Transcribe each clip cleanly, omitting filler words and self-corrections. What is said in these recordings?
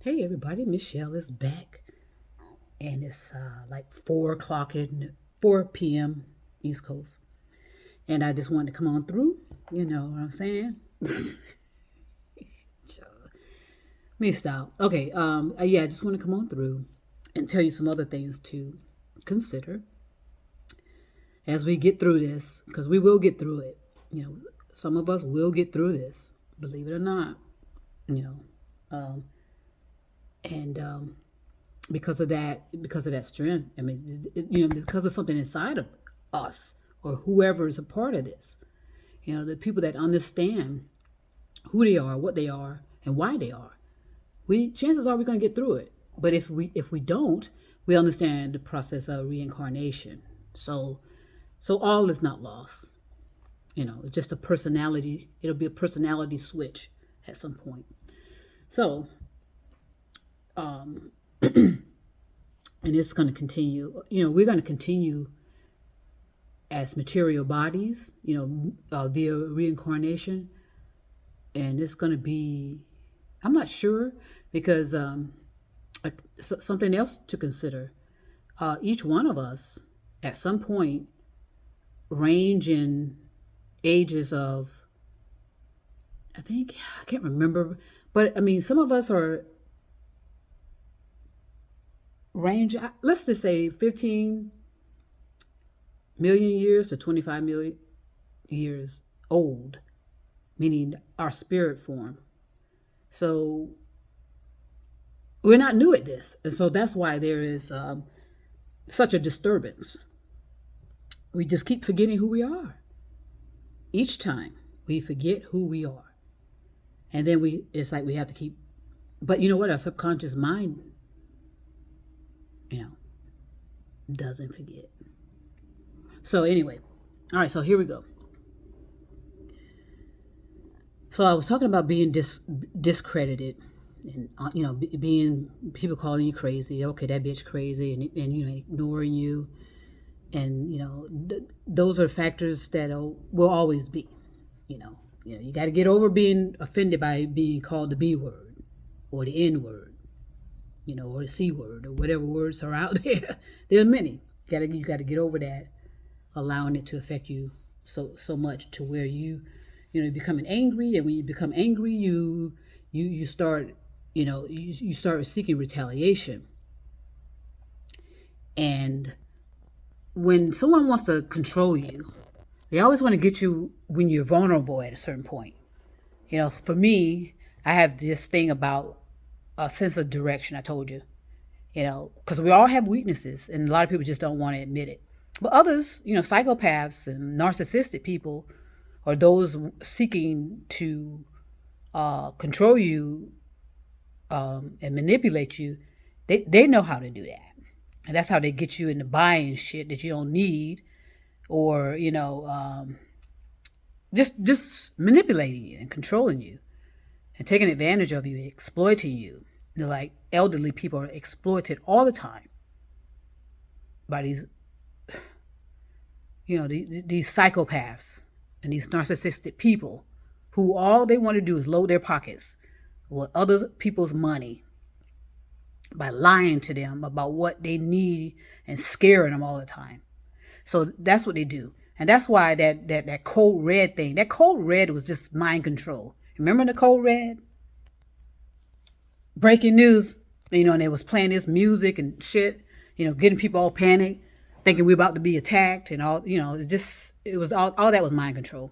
Hey everybody, Michelle is back, and it's like 4 o'clock in 4 p.m. East Coast, and I just wanted to come on through. You know what I'm saying? Me stop. Okay. Yeah, I just want to come on through and tell you some other things to consider as we get through this, because we will get through it. You know, some of us will get through this, believe it or not. You know, and because of that strength. I mean, because of something inside of us or whoever is a part of this. The people that understand who they are, what they are, and why they are. We chances are we're going to get through it. But if we don't, we understand the process of reincarnation. So all is not lost. It's just a personality. It'll be a personality switch at some point. So, and it's going to continue. We're going to continue as material bodies, via reincarnation. And it's going to be, I'm not sure, because something else to consider. Each one of us, at some point, range in ages of, I can't remember, but I mean, some of us are range, let's just say 15 million years to 25 million years old, meaning our spirit form. So we're not new at this. And so that's why there is such a disturbance. We just keep forgetting who we are. Each time we forget who we are. And then it's like we have to keep, but you know what? Our subconscious mind, doesn't forget. So anyway, all right, so here we go. So I was talking about being discredited, and being people calling you crazy. Okay, that bitch crazy, and ignoring you, and those are factors that will always be. You got to get over being offended by being called the B word, or the N word, or the C word, or whatever words are out there. There are many. You got to get over that, allowing it to affect you so much to where you're becoming angry. And when you become angry, you start you start seeking retaliation. And when someone wants to control you, they always want to get you when you're vulnerable at a certain point. For me, I have this thing about a sense of direction. I told you, because we all have weaknesses, and a lot of people just don't want to admit it. But others, psychopaths and narcissistic people, or those seeking to control you and manipulate you, they know how to do that. And that's how they get you into buying shit that you don't need, or just manipulating you and controlling you and taking advantage of you, exploiting you. Like elderly people are exploited all the time by these these psychopaths and these narcissistic people who all they want to do is load their pockets with other people's money by lying to them about what they need and scaring them all the time. So that's what they do. And that's why that code red thing, that code red was just mind control. Remember the code red? Breaking news, and they was playing this music and shit, getting people all panicked, thinking we're about to be attacked and all, it was all that was mind control.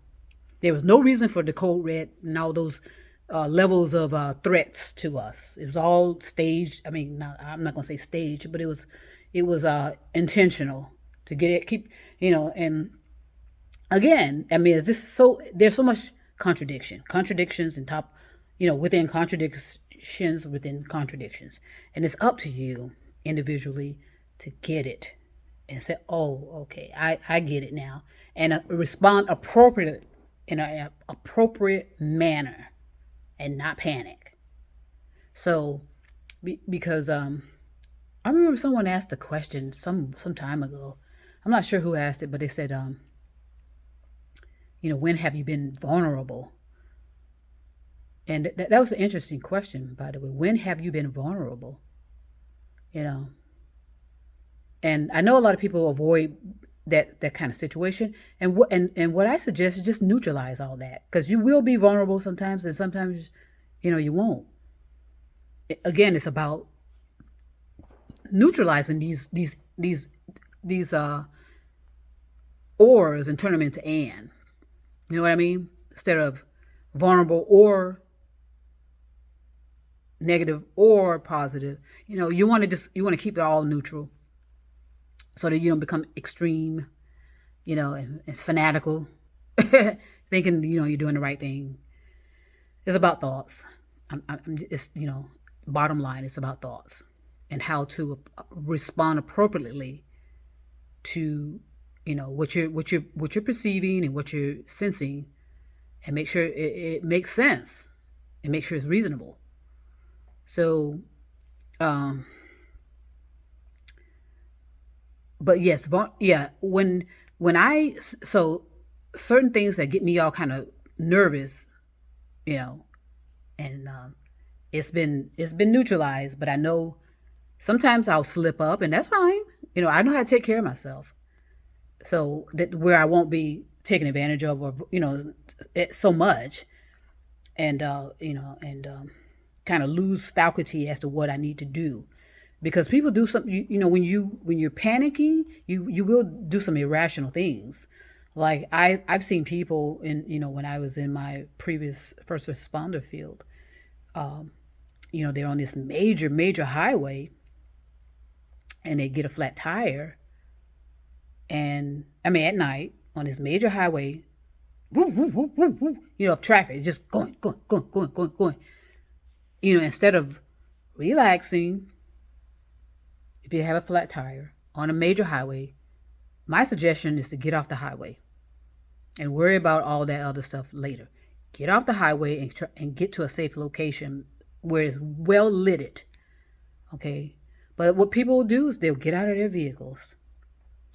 There was no reason for the code red and all those levels of threats to us. It was all staged. I mean, I'm not gonna say staged, but it was intentional to get it, and again, I mean, there's so much contradictions and within contradictions, and it's up to you individually to get it and say, oh, okay, I get it now, and respond appropriately in an appropriate manner and not panic. So, because I remember someone asked a question some time ago. I'm not sure who asked it, but they said, when have you been vulnerable? And that was an interesting question, by the way. When have you been vulnerable? You know, and I know a lot of people avoid that kind of situation. And what I suggest is just neutralize all that, because you will be vulnerable sometimes, and sometimes, you won't. Again, it's about neutralizing these ors and turn them into and. You know what I mean? Instead of vulnerable or negative or positive, you want to keep it all neutral, so that you don't become extreme, and fanatical, thinking you're doing the right thing. It's about thoughts. It's bottom line, it's about thoughts and how to respond appropriately to what you're perceiving and what you're sensing, and make sure it makes sense and make sure it's reasonable. So, um, but yes, yeah, when I so certain things that get me all kind of nervous, you know, and it's been neutralized, but I know sometimes I'll slip up, and that's fine. I know how to take care of myself, so that where I won't be taken advantage of, or so much, and kind of lose faculty as to what I need to do, because people do something. When you're panicking, you will do some irrational things. Like I've seen people when I was in my previous first responder field. They're on this major highway, and they get a flat tire, and I mean at night on this major highway, woo, woo, woo, woo, woo, of traffic just going. Instead of relaxing, if you have a flat tire on a major highway, my suggestion is to get off the highway and worry about all that other stuff later. Get off the highway and get to a safe location where it's well lit. Okay? But what people will do is they'll get out of their vehicles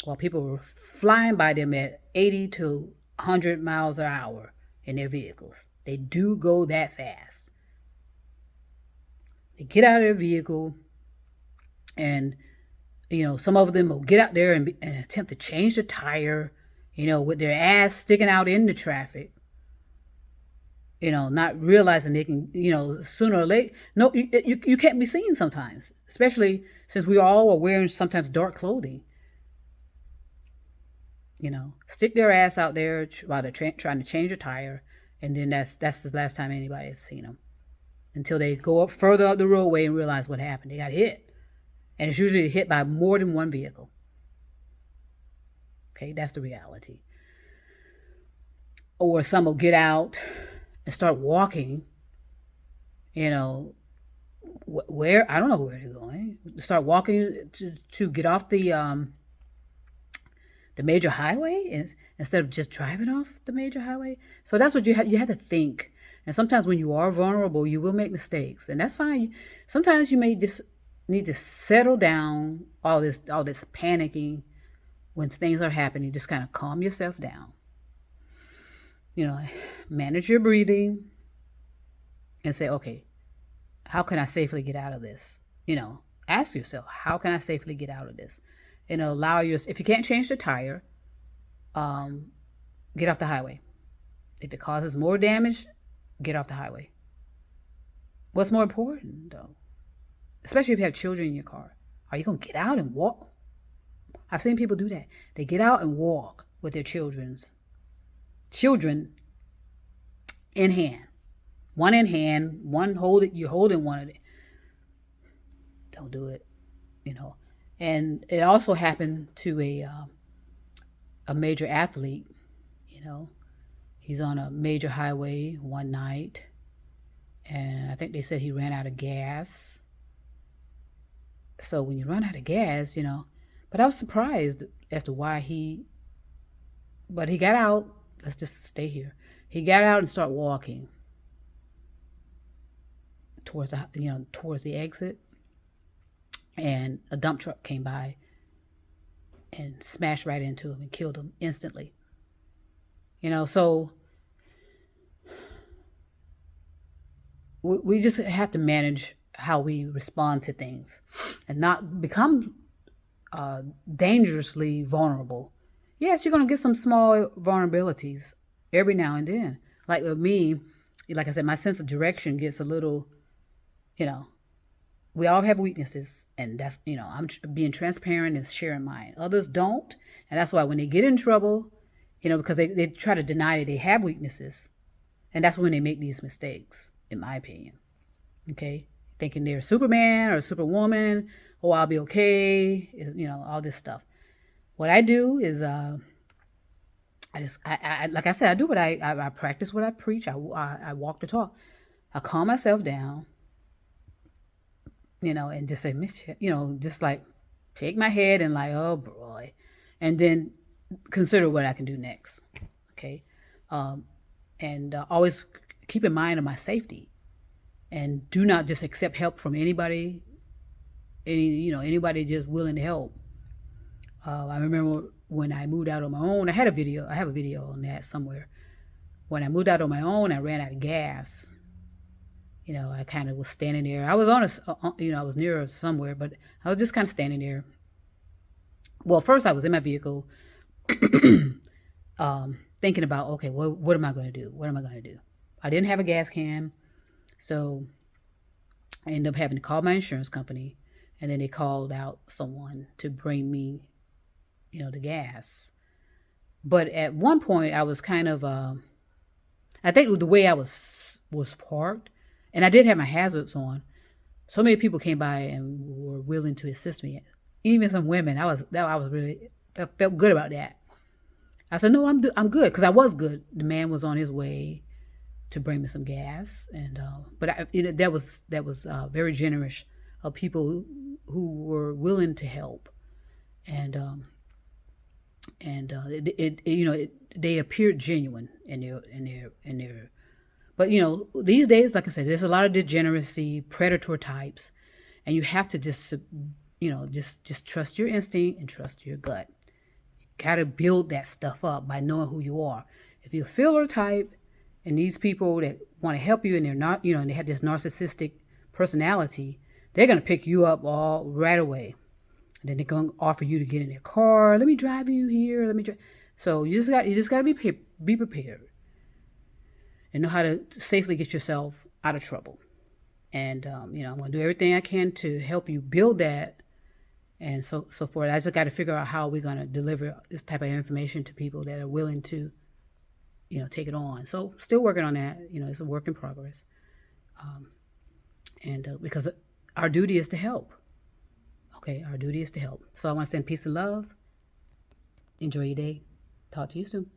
while people were flying by them at 80 to 100 miles an hour in their vehicles. They do go that fast. They get out of their vehicle, and some of them will get out there and attempt to change the tire, with their ass sticking out in the traffic, not realizing they can, sooner or later. No, you can't be seen sometimes, especially since we all are wearing sometimes dark clothing. Stick their ass out there while they're trying to change a tire, and then that's the last time anybody has seen them, until they go up further up the roadway and realize what happened. They got hit, and it's usually hit by more than one vehicle. Okay, that's the reality. Or some will get out and start walking, where I don't know where they're going. Start walking to get off the major highway instead of just driving off the major highway. So that's what you have to think. And sometimes when you are vulnerable, you will make mistakes, and that's fine. Sometimes you may just need to settle down all this panicking when things are happening. Just kind of calm yourself down. Manage your breathing and say, okay, how can I safely get out of this? Ask yourself, how can I safely get out of this? Allow yourself, if you can't change the tire, get off the highway. If it causes more damage, get off the highway. What's more important, though? Especially if you have children in your car. Are you going to get out and walk? I've seen people do that. They get out and walk with their children in hand. One in hand, you're holding one of it. Don't do it, And it also happened to a major athlete. He's on a major highway one night, and I think they said he ran out of gas. So when you run out of gas, but I was surprised as to why but he got out. Let's just stay here. He got out and started walking towards the exit, and a dump truck came by and smashed right into him and killed him instantly. So we just have to manage how we respond to things and not become dangerously vulnerable. Yes, you're going to get some small vulnerabilities every now and then. Like with me, like I said, my sense of direction gets a little, you know, we all have weaknesses, and that's, I'm being transparent and sharing mine. Others don't, and that's why when they get in trouble, because they try to deny that they have weaknesses, and that's when they make these mistakes, in my opinion. Okay, thinking they're Superman or Superwoman. Oh, I'll be okay. All this stuff. What I do is, like I said, I do what I practice what I preach. I walk the talk. I calm myself down, and just say, just like shake my head and like, oh boy, and then consider what I can do next. Okay, and always keep in mind of my safety, and do not just accept help from anybody. Anybody just willing to help. I remember when I moved out on my own. I have a video on that somewhere. When I moved out on my own, I ran out of gas. I kind of was standing there. I was I was near somewhere, but I was just kind of standing there. Well, first I was in my vehicle, thinking about, okay, well, what am I going to do? What am I going to do? I didn't have a gas can, so I ended up having to call my insurance company, and then they called out someone to bring me, the gas. But at one point, I was kind of, I think the way I was parked, and I did have my hazards on. So many people came by and were willing to assist me. Even some women. I was really felt good about that. I said, no, I'm good, because I was good. The man was on his way to bring me some gas, and that was very generous of people who were willing to help, and they appeared genuine in their. But these days, like I said, there's a lot of degeneracy, predator types, and you have to just just trust your instinct and trust your gut. You gotta build that stuff up by knowing who you are. If you're a filler type, and these people that want to help you, and they're not, and they have this narcissistic personality, they're gonna pick you up all right away. And then they're gonna offer you to get in their car. Let me drive you here. Let me drive. So you just got to be prepared and know how to safely get yourself out of trouble. And I'm going to do everything I can to help you build that, and so forth. I just got to figure out how we're going to deliver this type of information to people that are willing to, take it on. So still working on that. It's a work in progress. And because our duty is to help. Okay, our duty is to help. So I want to send peace and love. Enjoy your day. Talk to you soon.